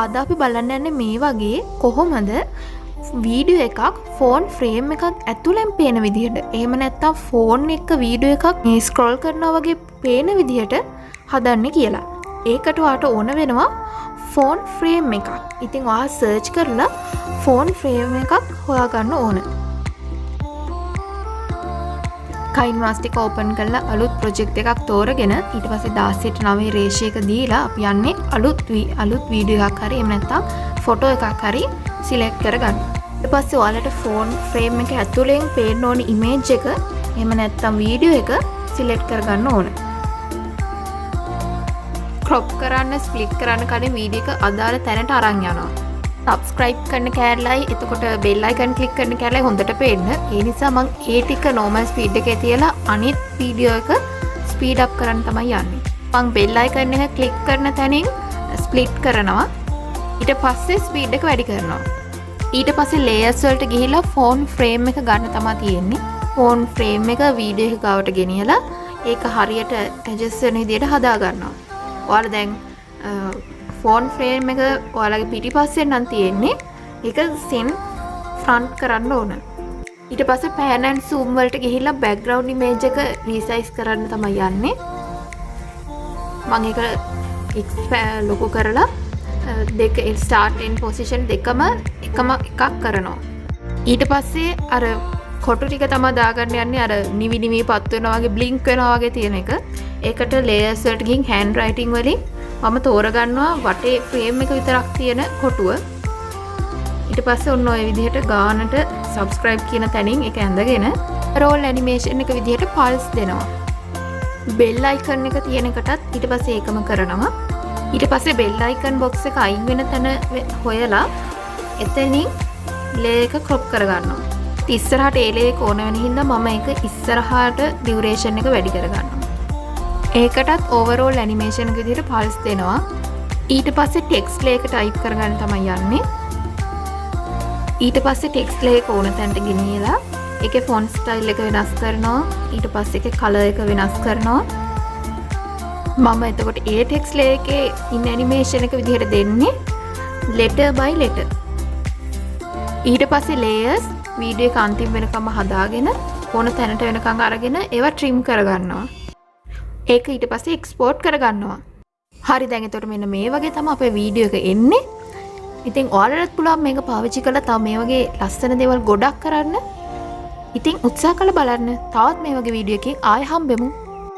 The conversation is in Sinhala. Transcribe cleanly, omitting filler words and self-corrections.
අද අපි බලන්න යන්නේ මේ වගේ කොහොමද වීඩියෝ එකක් ෆෝන් ෆ්‍රේම් එකක් ඇතුලෙන් පේන විදිහට එහෙම නැත්නම් ෆෝන් එක වීඩියෝ එකක් මේ ස්ක්‍රෝල් කරනවා වගේ පේන විදිහට හදන්නේ කියලා. ඒකට ඔයාට ඕන වෙනවා ෆෝන් ෆ්‍රේම් එකක්. ඉතින් ඔයා සර්ච් කරලා ෆෝන් ෆ්‍රේම් එකක් හොයාගන්න ඕන. Kinemaster එක ඕපන් කරලා අලුත් ප්‍රොජෙක්ට් එකක් තෝරගෙන ඊට පස්සේ 16ට 9 රේෂියෝ එක දීලා අපි යන්නේ අලුත් වීඩියෝ එකක් හරි එහෙම නැත්නම් ෆොටෝ එකක් හරි සිලෙක්ට් කරගන්න. ඊට පස්සේ ඔයාලට ෆෝන් ෆ්‍රේම් එක ඇතුලෙන් පේන්න ඕන ඉමේජ් එක එහෙම නැත්නම් වීඩියෝ එක සිලෙක්ට් කරගන්න ඕන. ක්‍රොප් කරන්න ස්ප්ලිට් කරන්න කලින් වීඩියෝ එක අදාළ තැනට අරන් යනවා. subscribe කරන කෑල්ලයි එතකොට bell icon click කරන කෑල්ලයි හොඳට පේන්න. ඒ නිසා මම ඒ ටික normal speed එකේ තියලා අනිත් වීඩියෝ එක speed up කරන්න තමයි යන්නේ. මම bell icon එක click කරන තැනින් split කරනවා. ඊට පස්සේ speed එක වැඩි කරනවා. ඊට පස්සේ layers වලට ගිහිල්ලා phone frame එක ගන්න තමයි තියෙන්නේ. phone frame එක වීඩියෝ එක ගාවට ගෙනියලා ඒක හරියට adjust වෙන විදිහට හදා ගන්නවා. ඔයාලා දැන් ෆෝන් ෆ්‍රේම් එක ඔයාලගේ පිටිපස්සෙන් නම් තියෙන්නේ. ඒක සෙන් ෆ්‍රන්ට් කරන්න ඕන. ඊට පස්සේ pan and zoom වලට ගිහිල්ලා background image එක resize කරන්න තමයි යන්නේ. මම ඒක ලොකු කරලා දෙක start end position දෙකම එකක් කරනවා. ඊට පස්සේ අර කොටු ටික තමයි දාගන්න යන්නේ අර නිවි පත් වෙනවා වගේ blink වෙනවා වගේ තියෙන එක. ඒකට layers වලට ගිහින් hand writing වලින් මම තෝරගන්නවා වටේ ෆ්‍රේම් එක විතරක් තියෙන කොටුව. ඊට පස්සේ ඔන්න ඔය විදිහට ගානට subscribe කියන තැනින් ඒක ඇඳගෙන roll animation එක විදිහට pulse දෙනවා. bell icon එක තියෙන එකටත් ඊට පස්සේ ඒකම කරනවා. ඊට පස්සේ bell icon box එක අයින් වෙන තැන හොයලා එතනින් layer එක crop කරගන්නවා. ඉස්සරහට ඒ layer එක ඕන වෙන හින්දා මම ඒක ඉස්සරහට duration එක වැඩි කරගන්නවා. ඒකටත් overall animation එක විදිහට pulse දෙනවා. ඊට පස්සේ text layer එක type කරගන්න තමයි යන්නේ. ඊට පස්සේ text layer එක ඕන තැනට ගෙනියලා ඒකේ font style එක වෙනස් කරනවා. ඊට පස්සේ ඒකේ color එක වෙනස් කරනවා. මම එතකොට ඒ text layer එකේ in animation එක විදිහට දෙන්නේ letter by letter. ඊට පස්සේ layers වීඩියෝ එක අන්තිම වෙනකම් හදාගෙන ඕන තැනට වෙනකම් අරගෙන ඒවා trim කරගන්නවා. ඒක ඊට පස්සේ එක්ස්පෝර්ට් කරගන්නවා. හරි දැන් එතකොට මෙන්න මේ වගේ තමයි අපේ වීඩියෝ එක එන්නේ. ඉතින් ඔයාලටත් පුළුවන් මේක පාවිච්චි කරලා තව මේ වගේ ලස්සන දේවල් ගොඩක් කරන්න. ඉතින් උත්සාහ කරලා බලන්න. තවත් මේ වගේ වීඩියෝ එකකින් ආයෙ හම්බෙමු.